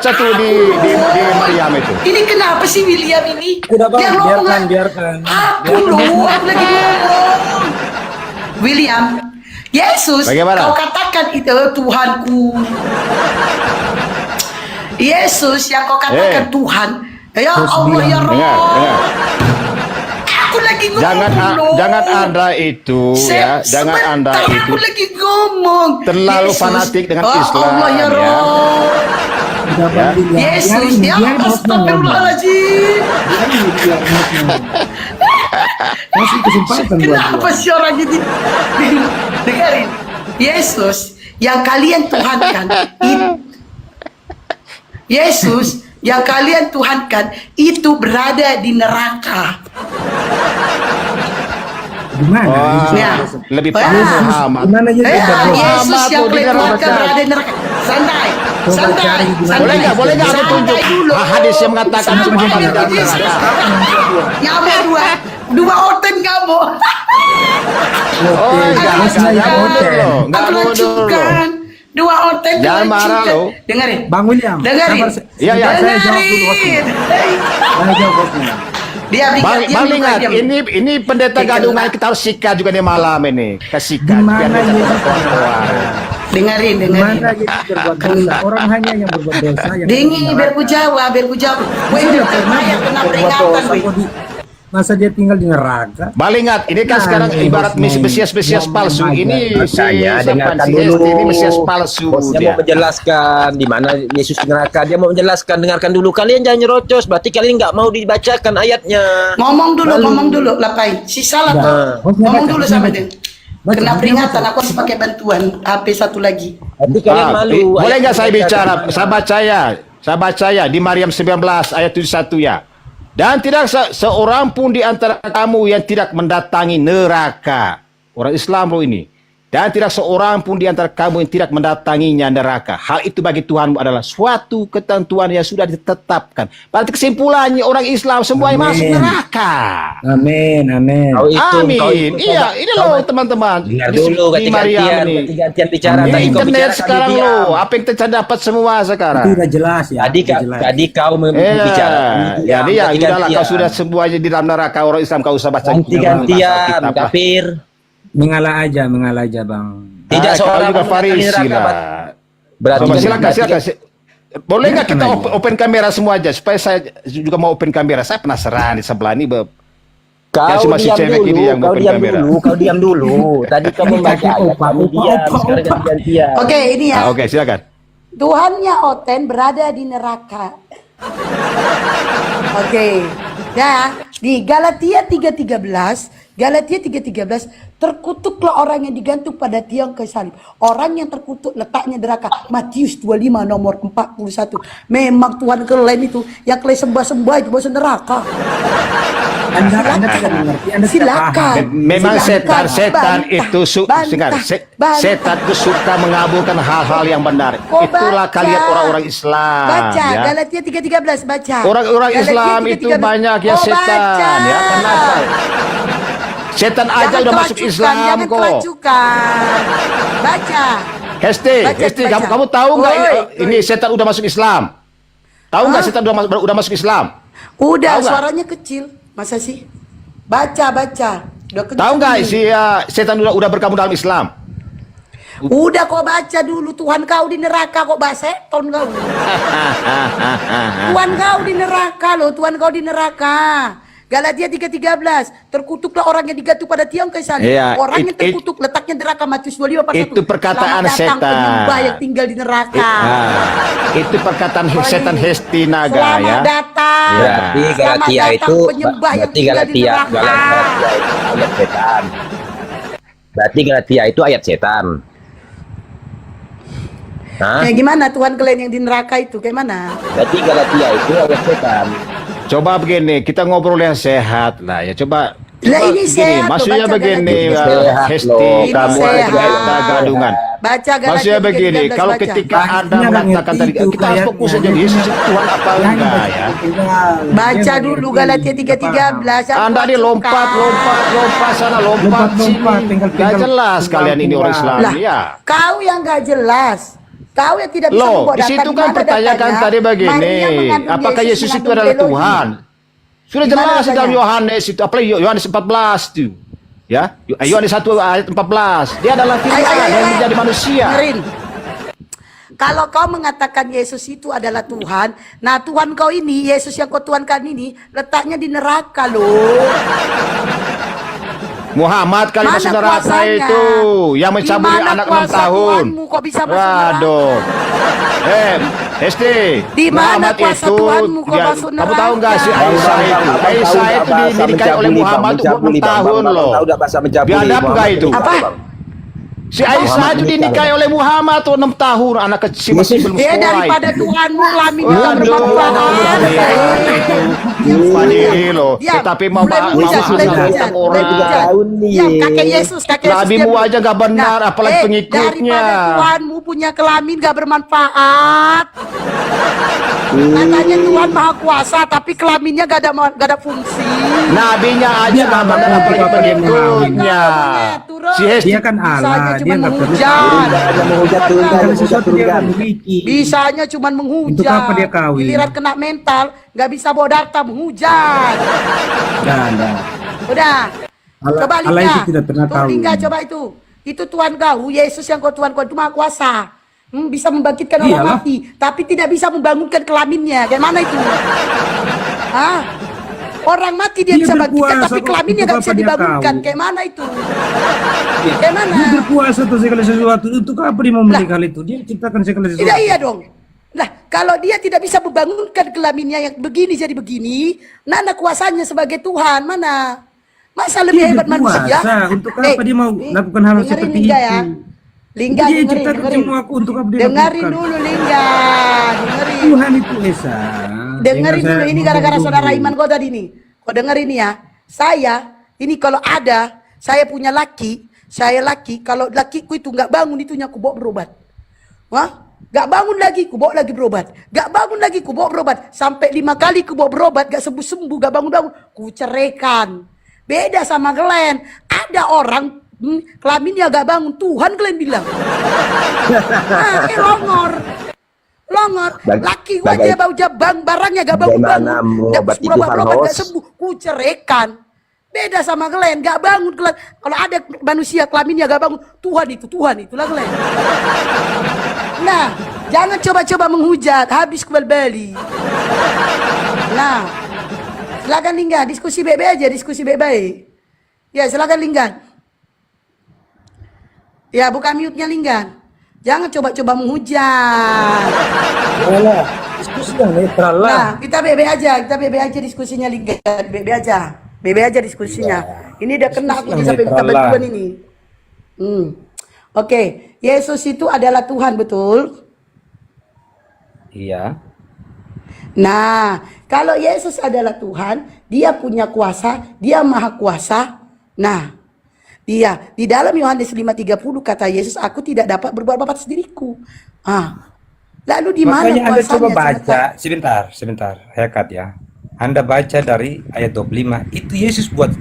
satu di Maryam itu. Ini kenapa sih William ini? Udah bang, Dia ngomong biarkan. aku lagi ngomong. William, Yesus, Bagaimana? kau katakan itu Tuhanku. Yesus yang kau katakan Tuhan. Ya Allah ya Roh. Dengar. Aku lagi ngomong. Jangan Anda itu ya, jangan Anda itu Aku lagi ngomong. terlalu Yesus, fanatik dengan oh, Islam Allah ya ya. Roh. Yesus, ya astagfirullahaladzim. Kasih kesempatan buat Kenapa sih orang ini? Dengarin. Yesus yang kalian tuhankan Yesus yang kalian tuhankan itu berada di neraka. Gimana? Oh, Ya. lebih Oh, paham. Gimana ya? Yesus yang Muhammad, kalian tuhankan baca. berada di neraka. Santai. Coba Santai. cari gimana. Santai. Boleh nggak aku tunjuk Santai dulu. hadis yang mengatakan Santai Muhammad dulu, dalam Yesus. neraka? Kamu dua oten kamu. Oh, Harusnya yang hotel. Nggak Aku bodoh loh. lanjutkan. Dua oten. Jangan marah lo. Dengerin. Bang William. Dengerin. Iya, iya. Saya jawab dulu hostnya. Saya jawab hostnya. Bang ingat, ini pendeta gadungan kita harus sikat juga nih malam ini. Kesikat. Gimana biar kita Yesus keluar. Dengerin. Gimana Yesus berbuat dosa? Orang hanya yang berbuat dosa. Dengi biar ku jawab. Weh, saya kena peringatan. weh. Masa dia tinggal di neraka? Bang ingat, ini kan Nah, sekarang ini ibarat bosnya Mesias palsu. Ini si Makanya dengarkan si dulu. Ini Mesias palsu. Bosnya dia. mau menjelaskan di mana Yesus di neraka. Dia mau menjelaskan, dengarkan dulu. Kalian jangan nyerocos. Berarti kalian nggak mau dibacakan ayatnya. Ngomong dulu, lapain. Si salah Nah, tuh. hostnya Ngomong baca, dulu hostnya sama baca. dia. Baca, Kena hostnya peringatan, baca. aku harus pakai bantuan HP satu lagi. Berarti kalian malu. Boleh nggak saya Ayat bicara? membaca. Saya baca ya di Maryam 19 ayat 71 ya. Dan tidak seorang pun di antara kamu yang tidak mendatangi neraka. Orang Islam loh ini. Dan tidak seorang pun di antara kamu yang tidak mendatanginya neraka. Hal itu bagi Tuhanmu adalah suatu ketentuan yang sudah ditetapkan. Berarti kesimpulannya orang Islam semuanya masuk neraka. Amin. Kau itu, Amin. kau itu, Iya, ini loh teman-teman. Dengar dulu Di Maryam ini. gantian bicara. Di Tadi kau internet bicara, kami sekarang diam. loh. Apa yang kita dapat semua sekarang? Itu udah jelas ya. Tadi kau bicara. Jadi ya, udahlah kau sudah semuanya di dalam neraka orang Islam kau usah baca. Ganti-gantian, kafir. Mengalah aja bang. Tidak juga seorang pun Farisi neraka, lah. Berarti Coba, kan- silakan. Boleh nggak kita Silakan aja. open kamera semua aja supaya saya juga mau open kamera. Saya penasaran di sebelah ini. Kau cuma si diam cewek dulu, ini yang kau open diam kamera. dulu, kau diam dulu. Tadi kamu baca ayat, kamu diam. Sekarang ganti-gantian. Oke, ini ya. Oke, silakan. Tuhannya Oten berada di neraka. Oke. Ya, di Galatia 3:13, terkutuklah orang yang digantung pada tiang kayu salib. Orang yang terkutuk letaknya di neraka. Matius 25 nomor 41. Memang Tuhan kalian itu yang kalian sembah-sembah itu masuk neraka. Anda tidak mengerti. Anda tidak Silakan. paham. Memang Silakan. setan itu Bantah. setan itu suka mengabulkan hal-hal yang benar. Kau Itulah baca. kalian orang-orang Islam. Baca ya. Galatia 3:13 baca. Orang-orang Galatia Islam itu 3:13. banyak ya Kau setan baca. ya. Kenapa? Setan aja Jangan udah masuk kelacukan, Islam jangan kok. kelacukan. Baca. Hesti, Baca. kamu tahu nggak Oi, ini setan udah masuk Islam? Tahu nggak setan udah masuk Islam? Udah, Tahu nggak? suaranya kecil. Masa sih? Baca. Udah kenceng Tahu nggak nih. si setan udah bergabung dalam Islam? Udah kau baca dulu. Tuhan kau di neraka kok bahasa seton kau. Tuhan kau di neraka loh. Tuhan kau di neraka. Galatia 3:13. Terkutuklah orang yang digantung pada tiang kayu salib. Iya, Orang yang terkutuk letaknya di neraka. Matius 25:41. itu perkataan Selamat datang setan. penyembah yang tinggal di neraka. Itu perkataan Apalagi setan ini? Hesti Naga Selamat ya. datang. Berarti Selamat Galatia datang itu penyembah yang berarti tinggal di Galatia neraka. itu ayat setan. Berarti Galatia itu ayat setan. Hah? Gimana Tuhan kalian yang di neraka itu? Gimana? Berarti Galatia itu ayat setan. Coba begini, kita ngobrol yang sehat lah ya. Coba Lah, ini begini, sehat loh, maksudnya baca begini, Galatia. Sehat Hesti, loh, Ini kamu sehat. kita gadungan. Baca Galatia Maksudnya begini, 3:13 kalau baca. ketika Anda Akhirnya mengatakan tadi, mengerti itu kita harus fokus ayatnya. saja Yesus itu Tuhan apa enggak ya. Baca dulu Galatia 3:13. Anda nih lompat sana, lompat sini. Lompat, tinggal- Gak jelas tinggal kalian ini orang keluar. Islam Lah, ya. kau yang gak jelas. Kau yang tidak bisa Loh, membawa di data, situ di kan mana pertanyakan datanya? tadi begini, Maria mengandung apakah Yesus itu mengandung adalah Elohim. Tuhan? Sudah Di mana jelas di dalam datanya? Yohanes itu, apalagi Yohanes 14 itu. Ya, Yohanes 1 ayat 14. Dia adalah Firman yang menjadi manusia. Dengerin. Kalau kau mengatakan Yesus itu adalah Tuhan, nah Tuhan kau ini, Yesus yang kau tuhankan ini, letaknya di neraka loh. Muhammad kali masuk neraka kuasanya? itu yang mencabuli Di mana anak 6 kuasa tahun. Tuhanmu kok bisa masuk neraka? Waduh. Esti. Di mana Muhammad kuasa itu Tuhanmu kok dia, masuk kamu tahu enggak neraka? sih Aisyah itu? Aisyah itu dinikahi oleh Muhammad itu 6 tahun loh. Tahu enggak bahasa mencabuli? Biadab enggak itu? Apa? Si Aisyah itu dinikahi oleh Muhammad tuh 6 tahun, anak kecil masih belum Dia sekolah. daripada Tuhanmu kelaminnya Waduh, bermanfaat. lupa diri loh. Diam. Tetapi mau Mulai bahas menghujat, mulai tentang menghujat, mulai orang. menghujat. tahun nih. Diam, kakek Yesus, kakek Yesus. Nabimu diam. aja gak benar, apalagi pengikutnya. Daripada Tuhanmu punya kelamin gak bermanfaat. Katanya Tuhan maha kuasa, tapi kelaminnya gak ada fungsi. Nabinya aja gak benar, apalagi pengikutnya. Si Hesti Dia kan Allah, Bisanya dia cuma nggak perlu menghujat. Ada menghujat turunkan, Segala menghujat sesuatu dia turunkan. akan memiliki. Bisanya cuma menghujat. Untuk apa dia kawin? Giliran kena mental, gak bisa bawa data menghujat. Nah. Udah. Allah- Coba Allah Lingga. itu tidak pernah Tuh, tahu. Lingga, coba itu. Itu Tuhan kau, Yesus yang kau Tuhan kau itu maha kuasa. Bisa membangkitkan orang Iyalah. mati, tapi tidak bisa membangunkan kelaminnya. Kayak mana itu? Hah? Orang mati dia, Dia bisa bangkitkan, berkuasa tapi kok. kelaminnya Untuk nggak apa bisa dia dibangunkan. kau? Kayak mana itu? Kayak mana? Dia berkuasa atas segala sesuatu. Untuk apa dia memiliki hal itu? Dia ciptakan segala sesuatu. Tidak iya dong. Lah, kalau dia tidak bisa membangunkan kelaminnya yang begini jadi begini, mana kuasanya sebagai Tuhan? Mana? Masa lebih Dia hebat manusia? berkuasa. Untuk apa dia mau lakukan hal dengerin seperti Lingga itu? ya. Lingga, Dia dengerin, ciptakan dengerin. semua aku. Untuk apa dia Dengerin lakukan? dulu Lingga, dengerin. Tuhan itu Esa. Dengerin Jangan dulu, saya ini gara-gara ngomong saudara dulu. Iman kau tadi nih. Kau dengerin ya. Saya, ini kalau ada, saya punya laki, kalau lakiku itu nggak bangun, itunya aku bawa berobat. Wah, nggak bangun lagi, ku bawa lagi berobat. Nggak bangun lagi, ku bawa berobat. Sampai 5 kali ku bawa berobat, nggak sembuh-sembuh, nggak bangun-bangun, ku ceraikan. Beda sama Glenn. Ada orang kelaminnya gak bangun, Tuhan Glenn bilang. Longor. Laki gua aja bau jabang, barangnya gak bangun-bangun. Bagaimana mengobati Tuhan, Berobat gak Hos? sembuh, ku ceraikan. Beda sama Glenn, gak bangun Glenn. Kalau ada manusia kelaminnya gak bangun, Tuhan itulah Glenn. Nah, jangan coba-coba menghujat, habis kembali. Nah, silakan Lingga, diskusi baik-baik aja, diskusi baik-baik. Ya, silakan Lingga. Ya, buka mute-nya Lingga. Jangan coba-coba menghujat. Yalah, diskusi yang netral lah. Nah, kita baik-baik aja diskusinya Lingga. Baik-baik aja diskusinya. Ini udah kena aku nih sampai minta bantuan ini. Oke, Yesus itu adalah Tuhan, betul? Iya. Nah, kalau Yesus adalah Tuhan, dia punya kuasa, dia maha kuasa. Nah, dia di dalam Yohanes 5:30 kata Yesus, aku tidak dapat berbuat apa atas diriku. Lalu di mana Makanya Anda kuasanya? coba baca, sebentar, haircut ya. Anda baca dari ayat 25, itu Yesus buat,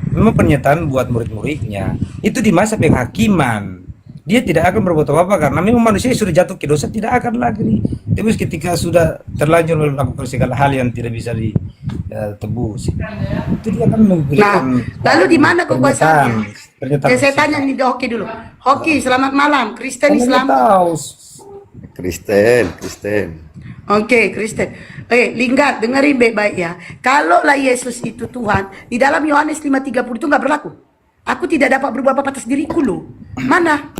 memang pernyataan buat murid-muridnya. Itu di masa penghakiman. Dia tidak akan berbuat apa-apa karena memang manusia sudah jatuh ke dosa, tidak akan lagi. Terus ketika sudah terlanjur melakukan segala hal yang tidak bisa ditebus, itu dia akan memberikan. Nah, lalu di mana kekuasaannya? Pernyataan. Saya tanya nih Hoki dulu. Hoki, selamat malam. Kristen Islam. Tahu. Kristen. Oke, Kristen. Lingga, dengerin baik-baik ya. Kalaulah Yesus itu Tuhan, di dalam Yohanes 5:30 itu nggak berlaku. Aku tidak dapat berbuat apa atas diriku loh. Mana?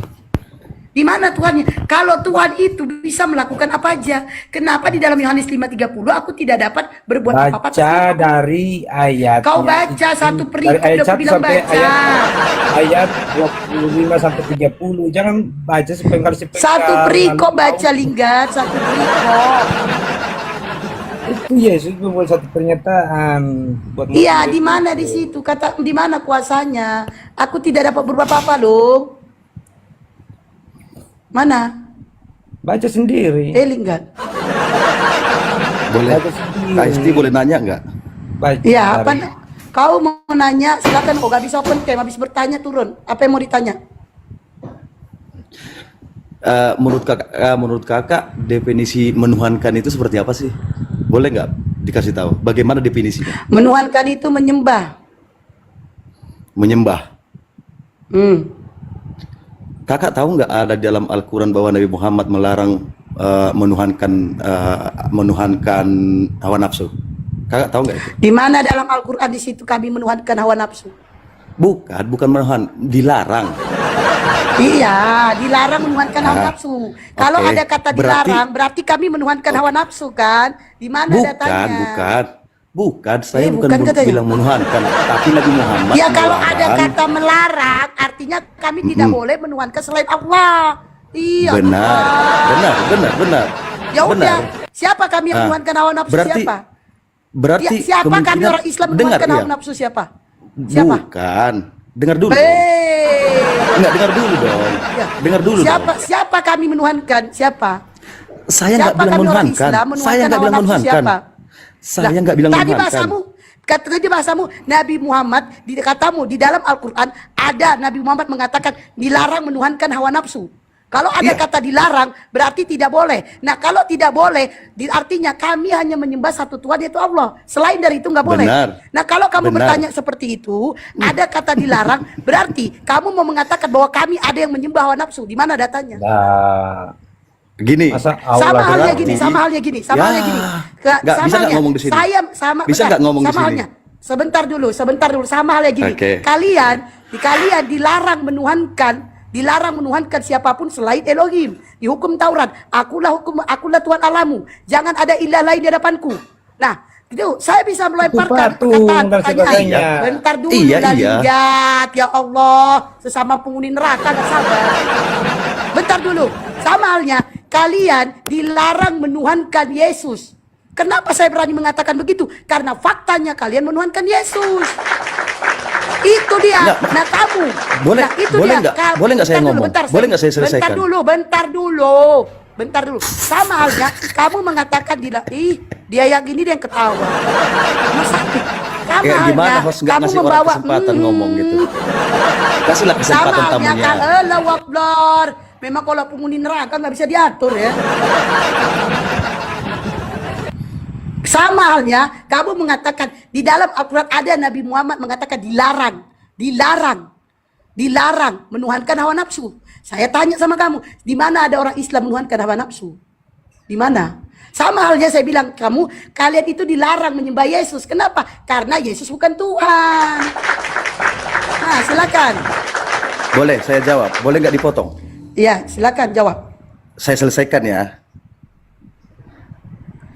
Di mana Tuhannya? Kalau Tuhan itu bisa melakukan apa aja, kenapa di dalam Yohanes 5:30 aku tidak dapat berbuat apa-apa? Baca dari ayat. Kau baca satu perikop, dari ayat udah 1 bilang sampai baca. ayat 25 sampai 30. Jangan baca sepenggal-sepenggal. Satu perikop baca Lingga, satu perikop. Itu Yesus membuat satu pernyataan buat Iya, murid. di mana di situ? Kata di mana kuasanya? Aku tidak dapat berbuat apa-apa loh. Mana? Baca sendiri. Lingga. Boleh. Baca sendiri. Kak Isti boleh nanya nggak? Baca Iya, apa? dari- Kau mau nanya? Silakan. Kok gak bisa open cam? Habis bertanya turun. Apa yang mau ditanya? menurut kakak definisi menuhankan itu seperti apa sih? Boleh nggak dikasih tahu? Bagaimana definisinya? Menuhankan itu menyembah. Menyembah. Hmm. Kakak tahu nggak ada dalam Al-Quran bahwa Nabi Muhammad melarang menuhankan hawa nafsu? Kakak tahu nggak itu? Di mana dalam Al-Quran di situ kami menuhankan hawa nafsu? Bukan menuhan, dilarang. Iya, dilarang menuhankan hawa Ah, nafsu. Kalau oke. ada kata Berarti- dilarang, berarti kami menuhankan hawa nafsu kan? Di mana datanya? Bukan. Saya Eh, bukan bukan katanya. bilang menuhankan, tapi Nabi Muhammad Ya kalau ada melarang. kata melarang, artinya kami tidak boleh menuhankan selain Allah. Iya. Benar. Ya udah, Benar. siapa kami yang Ah, menuhankan hawa nafsu? berarti- Siapa? Berarti Ya, siapa kami kemungkinan- orang Islam dengar menuhankan hawa ya? nafsu siapa? Siapa? Bukan. Dengar dulu. Eh, Dengar dulu dong. ya. Dengar dulu Siapa dong. siapa kami menuhankan? Siapa? Saya nggak Siapa bilang kami orang menuhankan. Islam Saya menuhankan nggak hawa bilang nafsu menuhankan. siapa? Saya Nah, nggak bilang tadi menuhankan. tadi bahasamu Nabi Muhammad katamu di dalam Al-Quran ada Nabi Muhammad mengatakan dilarang menuhankan hawa nafsu. Kalau ada Iya. kata dilarang berarti tidak boleh. Nah kalau tidak boleh artinya kami hanya menyembah satu Tuhan yaitu Allah. Selain dari itu nggak boleh. Benar. Nah kalau kamu Benar. bertanya seperti itu ada kata dilarang berarti kamu mau mengatakan bahwa kami ada yang menyembah hawa nafsu. Di mana datanya? Nah, Gini. masa Sama Allah halnya berarti- gini, sama halnya gini, sama Ya, halnya gini. nggak, bisa nggak halnya. ngomong di sini? Saya sama Bisa bentar, nggak ngomong di sama sini? halnya. Sebentar dulu, sama halnya gini. Oke. Kalian dilarang menuhankan siapapun selain Elohim. Di hukum Taurat, akulah Tuhan Allahmu. Jangan ada ilah lain di hadapanku. Nah, itu saya bisa melemparkan patung dan pertanyaan. sebagainya. Bentar dulu, Iya. Dalingat, ya Allah, sesama penghuni neraka gak sabar. Bentar dulu, sama halnya kalian dilarang menuhankan Yesus. Kenapa saya berani mengatakan begitu? Karena faktanya kalian menuhankan Yesus. Itu dia. Nggak, Nah kamu. boleh- nah, itu boleh dia. nggak- Kamu- boleh nggak saya bentar dulu, ngomong? bentar, Boleh nggak saya selesaikan? Bentar dulu. Sama halnya kamu mengatakan dia yang ini dia yang ketawa. Kamu sakit. Sama Kayak gimana halnya host nggak kamu ngasih orang membawa kesempatan ngomong gitu? Kasihlah sama kesempatan halnya tamunya. kan Allahu Akbar. Memang kalau penghuni neraka nggak bisa diatur ya. Sama halnya kamu mengatakan di dalam Al-Quran ada Nabi Muhammad mengatakan dilarang menuhankan hawa nafsu. Saya tanya sama kamu, di mana ada orang Islam menuhankan hawa nafsu? Di mana? Sama halnya saya bilang kalian itu dilarang menyembah Yesus. Kenapa? Karena Yesus bukan Tuhan. Nah, silakan. Boleh saya jawab? Boleh nggak dipotong? Iya, silakan jawab. Saya selesaikan ya.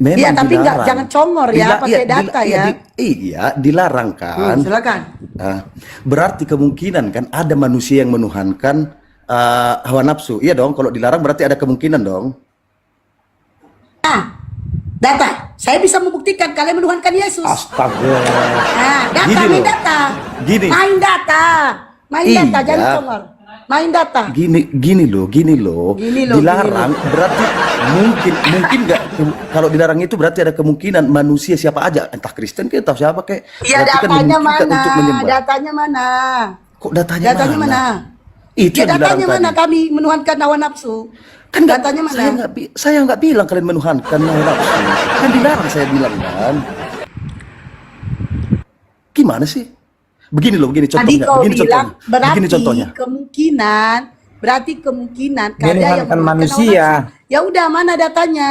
Iya, tapi dilarang. jangan congor ya, pakai data ya. Iya, dilarang kan. Silakan. Nah, berarti kemungkinan kan ada manusia yang menuhankan hawa nafsu. Iya dong, kalau dilarang berarti ada kemungkinan dong. Nah, data. Saya bisa membuktikan kalian menuhankan Yesus. astaga. Nah, data, Gini main loh. data. Gini. Main data. Main Iya. data, jangan congor. Main data. Gini loh. Gini loh, Dilarang berarti mungkin nggak, kalau dilarang itu berarti ada kemungkinan manusia siapa aja, entah Kristen ke atau siapa kayak. Iya, berarti kan datanya dimungkinkan mana? untuk menyembah. Datanya mana? Kok datanya Mana? Itu Ya, yang dilarang datanya tadi. mana kami menuhankan hawa nafsu? Kan nggak- Datanya mana? saya nggak bilang kalian menuhankan hawa nafsu. Kan dilarang saya bilang kan. Gimana sih? Begini Tadi contohnya. kau Begini bilang contohnya. berarti Begini contohnya. berarti kemungkinan Dia ada yang menuhankan menuhankan manusia. hawa nafsu. Ya udah, mana datanya?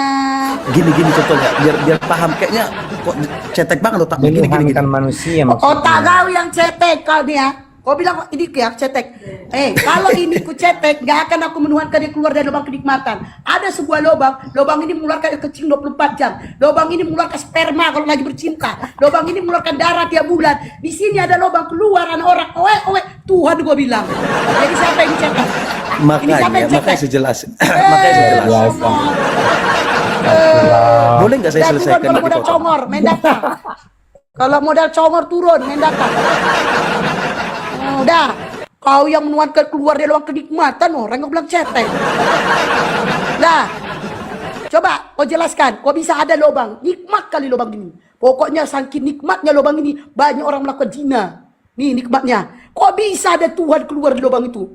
Gini contohnya. Biar paham, kayaknya kok cetek banget otaknya. Gini. Menuhankan manusia maksudnya. Otak kau yang cetek kau nih ya. Kau bilang ini ya cetek. Kalau ini ku cetek, gak akan aku menuhankan dia keluar dari lubang kenikmatan. Ada sebuah lubang ini mengeluarkan air kecil 24 jam. Lubang ini mengeluarkan sperma kalau lagi bercinta. Lubang ini mengeluarkan darah tiap bulan. Di sini ada lubang keluar anak orang. Tuhan gua bilang. Jadi siapa yang cetek? Ini siapa yang Makanya cetek? saya jelasin. Makanya saya jelasin. Boleh nggak saya Dah, selesaikan turun kalau lagi modal potong? congor, main data. Kalau modal congor turun, main data. Udah, kau yang menuhankan keluar dari lubang kenikmatan, orang yang bilang cetek. Nah, coba kau jelaskan, kau bisa ada lubang, nikmat kali lubang ini. Pokoknya saking nikmatnya lubang ini, banyak orang melakukan zina. Nih nikmatnya. Kok bisa ada Tuhan keluar di lubang itu?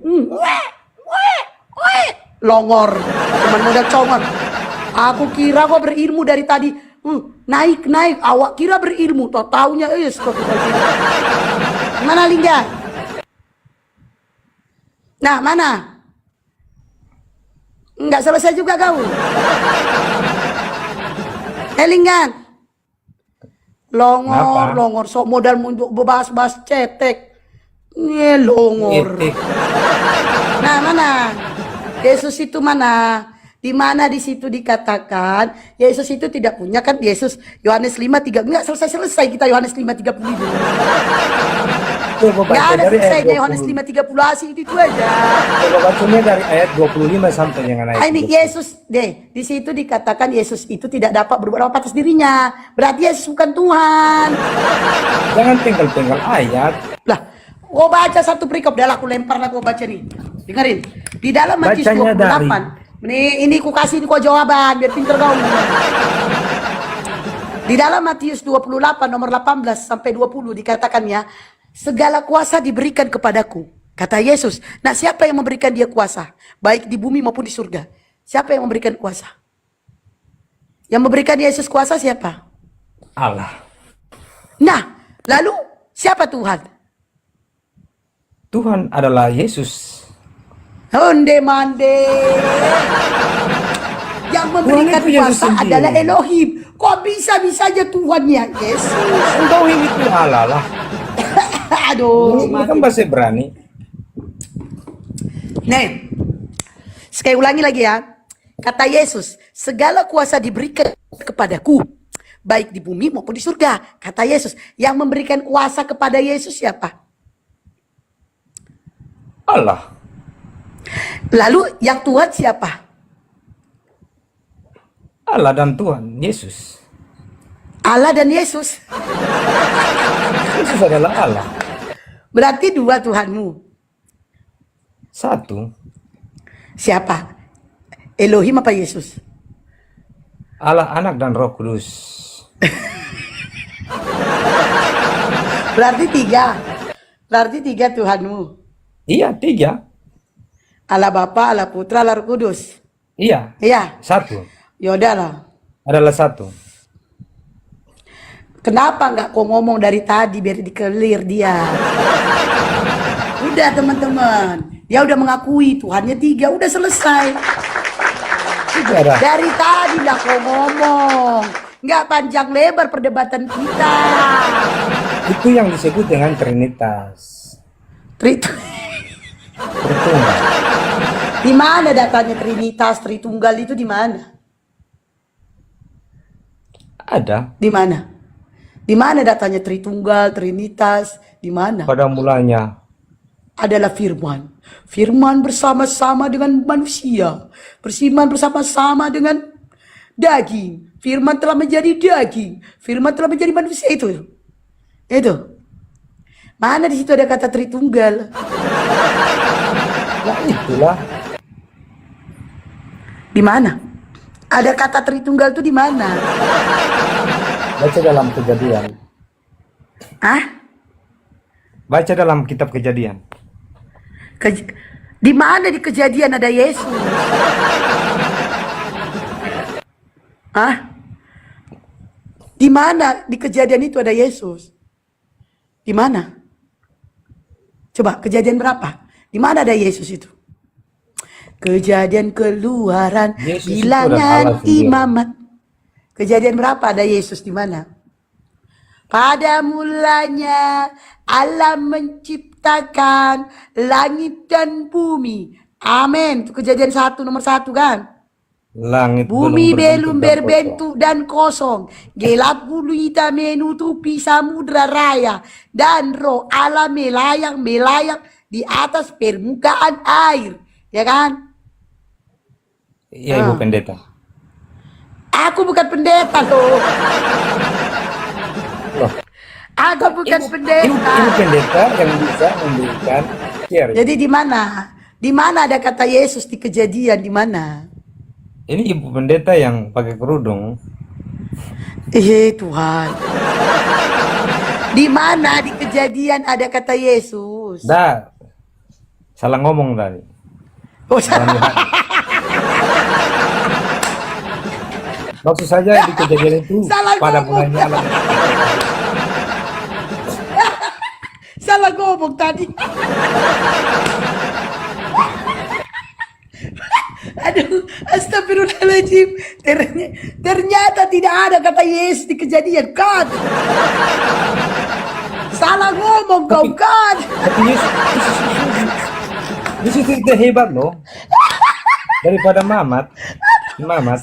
Longor, cuman modal congor. Aku kira kau berilmu dari tadi. Naik. Awak kira berilmu. Toh taunya Mana Lingga? Nah, mana? Enggak selesai juga kau. Linggan. Longor. Sok modal untuk bahas cetek. Longor. Nah, mana? Yesus itu mana? Di mana di situ dikatakan Yesus itu tidak punya kan? Yesus Yohanes 5:3 enggak selesai kita Yohanes 5:30 itu. Enggak ada selesainya Yohanes 5:30 asih itu aja. Coba bacanya dari ayat 25 sampai dengan ayat Ini 20. Yesus deh, di situ dikatakan Yesus itu tidak dapat berbuat apa atas dirinya. Berarti Yesus bukan Tuhan. Jangan tinggal ayat. Lah, gua baca satu perikop, dah aku lempar lah gua baca nih. Dengerin. Di dalam Matius Bacanya 28. Ini ku kasih kau jawaban biar pinter kau. Di dalam Matius 28 nomor 18 sampai 20 dikatakannya, segala kuasa diberikan kepadaku, kata Yesus. Nah, siapa yang memberikan dia kuasa? Baik di bumi maupun di surga. Siapa yang memberikan kuasa? Yang memberikan Yesus kuasa siapa? Allah. Nah, lalu siapa Tuhan? Tuhan adalah Yesus. Onde mande. Yang memberikan Tuhan itu Yesus kuasa sendiri. adalah Elohim. Kok bisa-bisanya Tuhannya Yesus? Engkau ini itu Allah lah. Aduh, Ini kan bahasa Ibrani. Nih, sekali ulangi lagi ya. Kata Yesus, segala kuasa diberikan kepadaku, baik di bumi maupun di surga. Kata Yesus, yang memberikan kuasa kepada Yesus siapa? Allah. Lalu yang Tuhan siapa? Allah dan Tuhan Yesus. Allah dan Yesus. Yesus adalah Allah. Berarti dua Tuhanmu. Satu. Siapa? Elohim apa Yesus? Allah, Anak dan Roh Kudus. Berarti tiga. Berarti tiga Tuhanmu. Iya, tiga. Allah Bapa, Allah Putra, Allah Roh Kudus. Iya. Iya. Satu. Yaudah lah. Adalah satu. Kenapa nggak kau ngomong dari tadi biar dikelir dia? Udah teman-teman. Dia udah mengakui Tuhannya tiga. Udah selesai. Tidak ada. Dari tadi lah kau ngomong. Nggak panjang lebar perdebatan kita. Itu yang disebut dengan Trinitas. Tritunggal. Di mana datanya Trinitas, Tritunggal itu di mana? Ada. Di mana? Di mana datanya Tritunggal, Trinitas? Di mana? Pada mulanya. Adalah firman. Firman bersama-sama dengan manusia. Firman bersama-sama dengan daging. Firman telah menjadi daging. Firman telah menjadi manusia itu. Itu. Mana di situ ada kata Tritunggal? Nah itulah. Di mana? Ada kata Tritunggal itu di mana? Baca dalam Kejadian. Hah? Baca dalam kitab Kejadian. Di mana di Kejadian ada Yesus? Hah? Di mana di Kejadian itu ada Yesus? Di mana? Coba Kejadian berapa? Di mana ada Yesus itu? Kejadian, Keluaran, Yesus itu Bilangan, adalah Allah sendiri. Imamat. Kejadian berapa ada Yesus di mana? Pada mulanya Allah menciptakan langit dan bumi. Amin. Itu Kejadian 1 nomor 1 kan? Langit Bumi belum dan berbentuk dan kosong. Gelap gulita menutupi samudra raya. Dan roh Allah melayang di atas permukaan air. Ya kan? Iya, Ibu Pendeta. Aku bukan pendeta tuh. Loh, Aku bukan pendeta. Ibu Pendeta yang bisa memberikan teori. Jadi di mana? Di mana ada kata Yesus di Kejadian? Di mana? Ini Ibu Pendeta yang pakai kerudung. Tuhan. Di mana di Kejadian ada kata Yesus? Dah, salah ngomong tadi. Oh, Dalam Yohanes. Maksud saja di kejadian itu Salah pada ngomong. mulanya Allah Salah ngomong tadi. Aduh, astagfirullahaladzim. Ternyata tidak ada kata Yesus di kejadian, kan? Salah ngomong kau, kan? Tapi Yesus itu hebat loh. Daripada Mamat.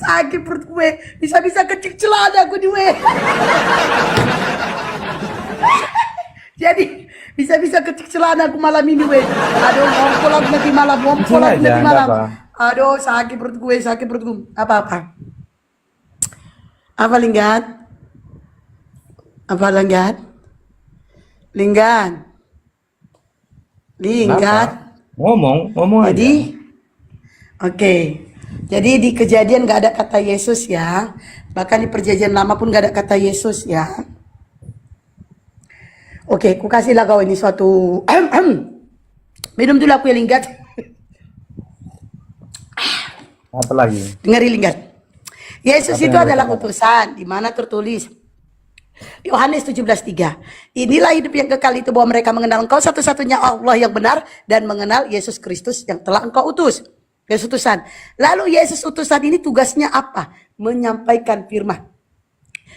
Sakit perut gue. Bisa-bisa kecil celana gue gue. Jadi bisa-bisa kecil celana aku malam ini gue. Aduh, ngompol aku nanti malam, ngompol aku Kecil aja, nanti malam. enggak Aduh, sakit perut gue, sakit perut gue. Apa-apa? Apa Linggan? Apa Linggan? Linggan? Linggan? Ngomong aja. Jadi, oke. Jadi di kejadian gak ada kata Yesus ya. Bahkan di perjanjian lama pun gak ada kata Yesus ya. Oke, ku kasihlah kau ini suatu minum dulu aku ya Linggat. Apa lagi? Dengar Linggat. Yesus Apa itu yang adalah mereka utusan di mana tertulis Yohanes 17:3. Inilah hidup yang kekal itu bahwa mereka mengenal Engkau satu-satunya Allah yang benar dan mengenal Yesus Kristus yang telah Engkau utus. Yesus utusan. Lalu Yesus utusan ini tugasnya apa? Menyampaikan firman.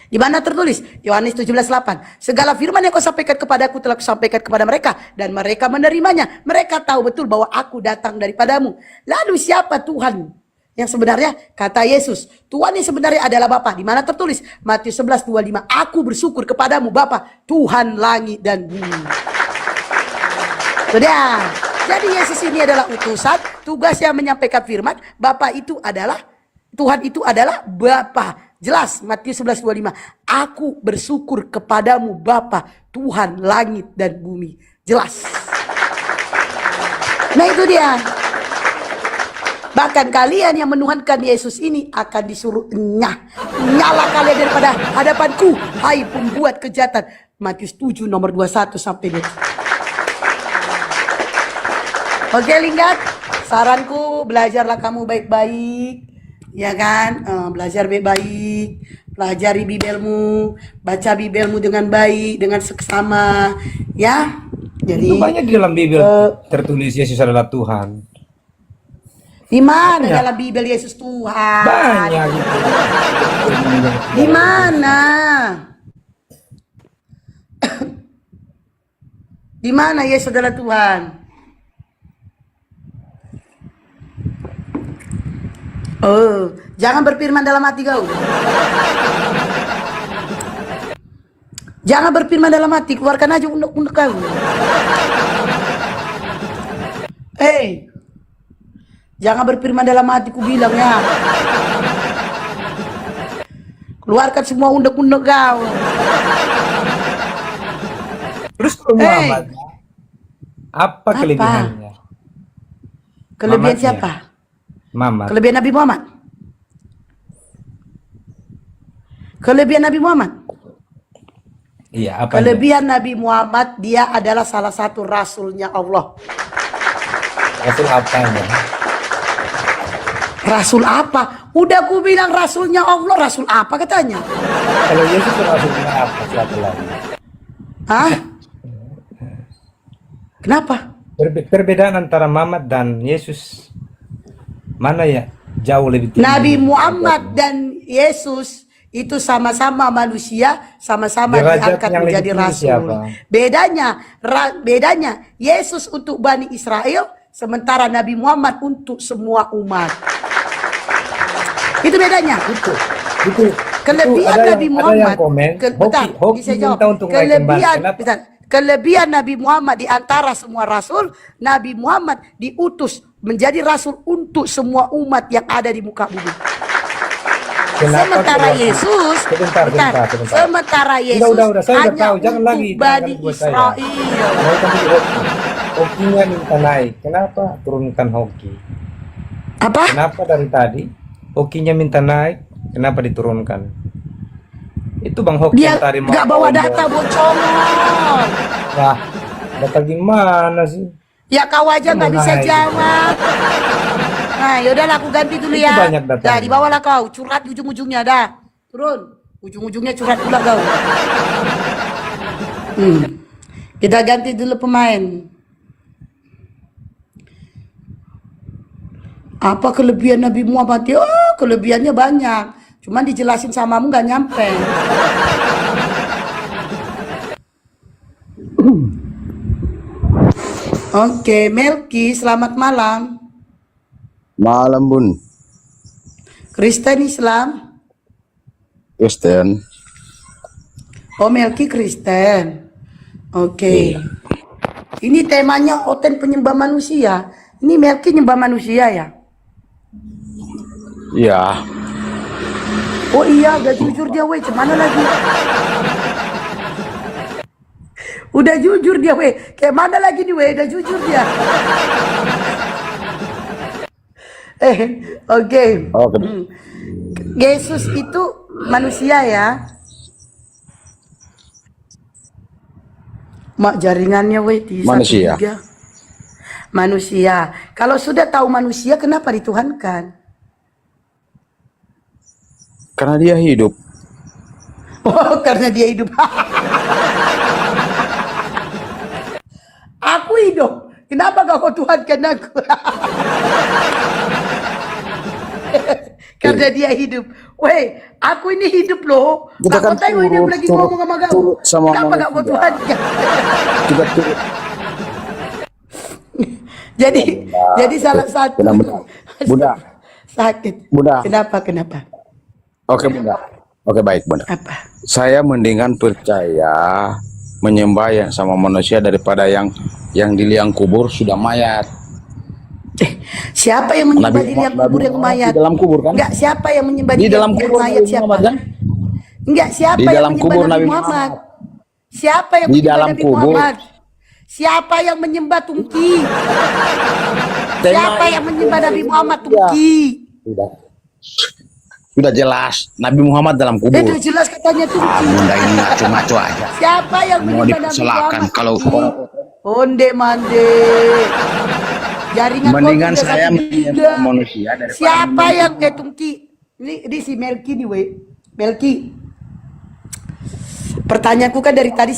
Di mana tertulis Yohanes 17:8. Segala firman yang kau sampaikan kepadaku telah kusampaikan kepada mereka dan mereka menerimanya. Mereka tahu betul bahwa aku datang daripadamu. Lalu siapa Tuhan yang sebenarnya? Kata Yesus, Tuhan yang sebenarnya adalah Bapa. Di mana tertulis Matius 11:25. Aku bersyukur kepadamu Bapa, Tuhan langit dan bumi. Sudah. Jadi Yesus ini adalah utusan, tugasnya menyampaikan firman. Bapa itu adalah Tuhan, itu adalah Bapa. Jelas Matius 11:25. Aku bersyukur kepadamu Bapa, Tuhan langit dan bumi. Jelas. Nah itu dia. Bahkan kalian yang menuhankan Yesus ini akan disuruh nyala kalian daripada hadapanku, hai pembuat kejahatan. Matius 7 nomor 21 sampai 2. Oke Linggat, saranku belajarlah kamu baik-baik. Ya kan, belajar baik-baik, pelajari Bibelmu, baca Bibelmu dengan baik, dengan seksama, ya. Jadi Itu banyak di dalam Bibel tertulis Yesus adalah Tuhan. di mana Banyak. dalam Bibel Yesus Tuhan? Banyak gitu. Di mana? Di mana Yesus adalah Tuhan? Oh, jangan berfirman dalam hati kau. Jangan berfirman dalam hati, keluarkan aja unduk-unduk kau. Jangan berfirman dalam hati, ku bilang ya. Keluarkan semua unduk-unduk kau. Terus kalau Muhammad, apa kelebihannya? Kelebihan Mamatnya. siapa? Mamat. Kelebihan Nabi Muhammad. Kelebihan Nabi Muhammad. Iya, apa? Kelebihan Nabi Muhammad, dia adalah salah satu rasulnya Allah. Rasul apanya? Rasul apa? Udah ku bilang rasulnya Allah, rasul apa katanya? Kalau Yesus rasulnya apa? Siapa lagi? Hah? Kenapa? Perbedaan antara Muhammad dan Yesus mana ya jauh lebih tinggi? Nabi Muhammad dan Yesus itu sama-sama manusia, sama-sama Derajat diangkat yang lebih menjadi tinggi rasul. siapa? Bedanya Yesus untuk Bani Israel, sementara Nabi Muhammad untuk semua umat. Itu bedanya. Itu Kelebihan ada Nabi yang Muhammad. komen, Hoki bisa jawab. minta untuk naik kembali. Kenapa? Kelebihan Nabi Muhammad di antara semua rasul, Nabi Muhammad diutus menjadi rasul untuk semua umat yang ada di muka bumi. Kenapa Sementara keluar- Yesus, Sebentar. sementara Yesus Udah, saya udah hanya tahu. Jangan untuk lagi, Bani jangan buat saya. Israel. Mau kamu di hoki. Hokinya minta naik. Kenapa turunkan hoki? Apa? Kenapa dari tadi hokinya minta naik? Kenapa diturunkan? Itu Bang Hoki Dia yang tadi mau nggak bawa ngomong. data bocongan. Wah, data gimana sih? Ya kau aja nggak Mau bisa naik. jawab. Nah, yaudahlah aku ganti dulu Itu ya. banyak datanya. Dah, di bawah lah kau. Curhat di ujung-ujungnya dah. Turun. Ujung-ujungnya curhat pula kau. Kita ganti dulu pemain. Apa kelebihan Nabi Muhammad? Oh, kelebihannya banyak. Cuman dijelasin samamu nggak nyampe. Oke, Melki, selamat malam. Malam Bun, Kristen Islam. Kristen. Oh, Melki Kristen. Oke. Ini temanya Oten penyembah manusia. Ini Melki nyembah manusia ya? Ya, Oh iya, udah jujur dia weh. Cemana lagi? Udah jujur dia weh. Kayak mana lagi nih weh? Udah jujur dia. Oke. oke. Yesus itu manusia ya? Mak jaringannya weh di Manusia. 1-3. Manusia. Kalau sudah tahu manusia, kenapa dituhankan? Karena dia hidup. Oh, karena dia hidup. Aku hidup. Kenapa kau tuhankan aku? Karena dia hidup. Weh, aku ini hidup loh. Kita Kau kan tahu ini turut- lagi turut- ngomong sama kau. turut sama Kenapa gak kau manusia. tuhankan? Kita turut. Jadi salah satu. Bunda. Bunda. Sakit. Bunda. Kenapa? Oke Bunda. Oke baik Bunda. Apa? Saya mendingan percaya menyembah yang sama manusia daripada yang di liang kubur sudah mayat. Siapa yang menyembah Nabi- di liang Nabi kubur yang Muhammad mayat? di dalam kubur kan? Enggak, siapa yang menyembah Di di dalam liang kubur kubur mayat Nabi siapa? Muhammad kan? Enggak, siapa Di yang dalam menyembah kubur Nabi Nabi Muhammad? Siapa yang Di menyembah dalam Nabi kubur. Muhammad? Siapa yang menyembah Tungki? Siapa yang menyembah Nabi Muhammad Tungki? Sudah jelas Nabi Muhammad dalam kubur. Udah jelas katanya Tungki. Bunda ini ngaco-ngaco aja. Siapa yang Mau menyembah Nabi dipersilakan Muhammad? kalau Tungki? Onde mande. Jaringan kau mendingan sudah saya 1-3. menyembah manusia daripada Siapa yang Tungki? Ini si Melki nih, weh. Melki. Pertanyaanku kan dari tadi